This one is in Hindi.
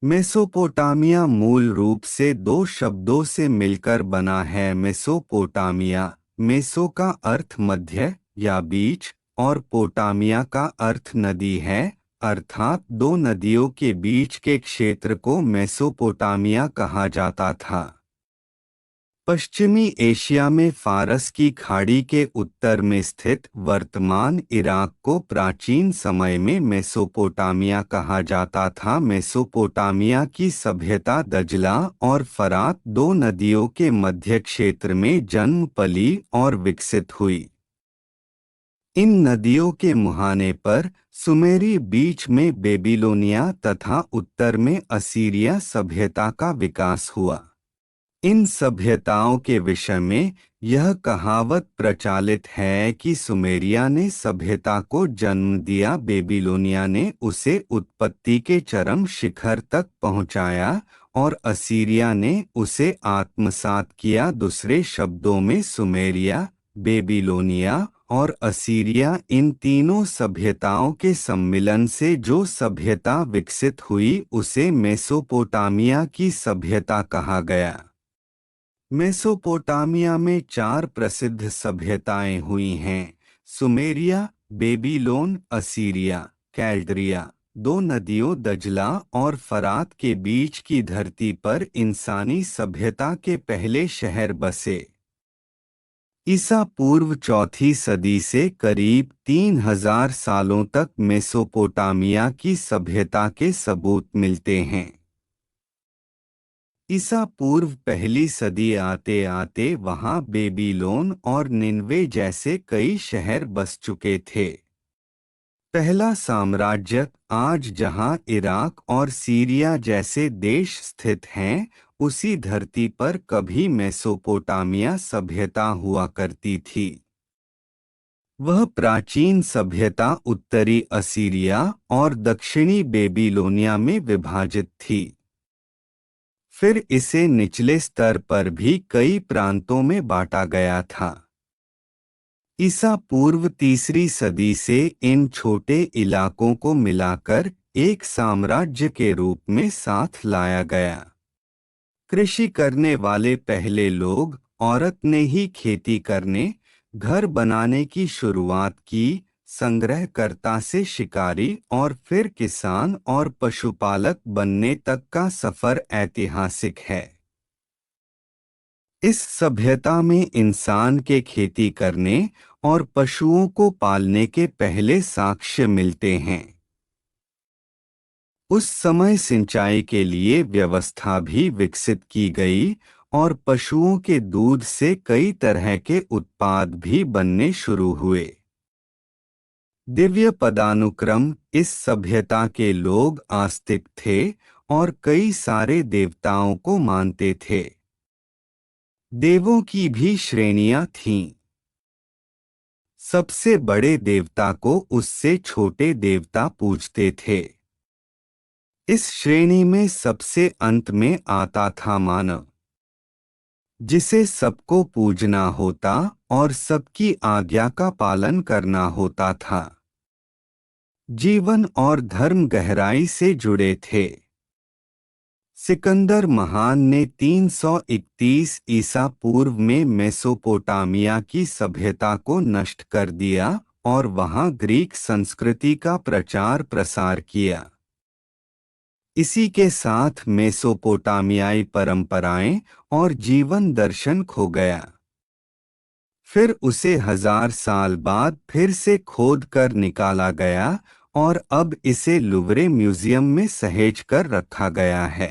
मेसोपोटामिया मूल रूप से दो शब्दों से मिलकर बना है। मेसोपोटामिया, मेसो का अर्थ मध्य या बीच और पोटामिया का अर्थ नदी है, अर्थात दो नदियों के बीच के क्षेत्र को मेसोपोटामिया कहा जाता था। पश्चिमी एशिया में फारस की खाड़ी के उत्तर में स्थित वर्तमान इराक को प्राचीन समय में मेसोपोटामिया कहा जाता था। मेसोपोटामिया की सभ्यता दजला और फरात दो नदियों के मध्य क्षेत्र में जन्म पली और विकसित हुई। इन नदियों के मुहाने पर सुमेरी, बीच में बेबीलोनिया तथा उत्तर में असीरिया सभ्यता का विकास हुआ। इन सभ्यताओं के विषय में यह कहावत प्रचलित है कि सुमेरिया ने सभ्यता को जन्म दिया, बेबीलोनिया ने उसे उत्पत्ति के चरम शिखर तक पहुंचाया और असीरिया ने उसे आत्मसात किया। दूसरे शब्दों में सुमेरिया, बेबीलोनिया और असीरिया, इन तीनों सभ्यताओं के सम्मिलन से जो सभ्यता विकसित हुई उसे मेसोपोटामिया की सभ्यता कहा गया। मेसोपोटामिया में चार प्रसिद्ध सभ्यताएं हुई हैं: सुमेरिया, बेबीलोन, असीरिया, कैल्डरिया। दो नदियों दजला और फरात के बीच की धरती पर इंसानी सभ्यता के पहले शहर बसे। ईसा पूर्व चौथी सदी से करीब 3000 सालों तक मेसोपोटामिया की सभ्यता के सबूत मिलते हैं। ईसा पूर्व पहली सदी आते आते वहां बेबीलोन और निनवे जैसे कई शहर बस चुके थे। पहला साम्राज्य आज जहां इराक और सीरिया जैसे देश स्थित हैं, उसी धरती पर कभी मेसोपोटामिया सभ्यता हुआ करती थी। वह प्राचीन सभ्यता उत्तरी असीरिया और दक्षिणी बेबीलोनिया में विभाजित थी। फिर इसे निचले स्तर पर भी कई प्रांतों में बांटा गया था। ईसा पूर्व तीसरी सदी से इन छोटे इलाकों को मिलाकर एक साम्राज्य के रूप में साथ लाया गया। कृषि करने वाले पहले लोग औरत ने ही खेती करने, घर बनाने की शुरुआत की। संग्रहकर्ता से शिकारी और फिर किसान और पशुपालक बनने तक का सफर ऐतिहासिक है। इस सभ्यता में इंसान के खेती करने और पशुओं को पालने के पहले साक्ष्य मिलते हैं। उस समय सिंचाई के लिए व्यवस्था भी विकसित की गई और पशुओं के दूध से कई तरह के उत्पाद भी बनने शुरू हुए। दिव्य पदानुक्रम, इस सभ्यता के लोग आस्तिक थे और कई सारे देवताओं को मानते थे। देवों की भी श्रेणियां थीं। सबसे बड़े देवता को उससे छोटे देवता पूजते थे। इस श्रेणी में सबसे अंत में आता था मानव, जिसे सबको पूजना होता और सबकी आज्ञा का पालन करना होता था। जीवन और धर्म गहराई से जुड़े थे। सिकंदर महान ने 331 ईसा पूर्व में मेसोपोटामिया की सभ्यता को नष्ट कर दिया और वहां ग्रीक संस्कृति का प्रचार प्रसार किया। इसी के साथ मेसोपोटामियाई परंपराएं और जीवन दर्शन खो गया। फिर उसे 1000 साल बाद फिर से खोद कर निकाला गया और अब इसे लुव्रे म्यूजियम में सहेज कर रखा गया है।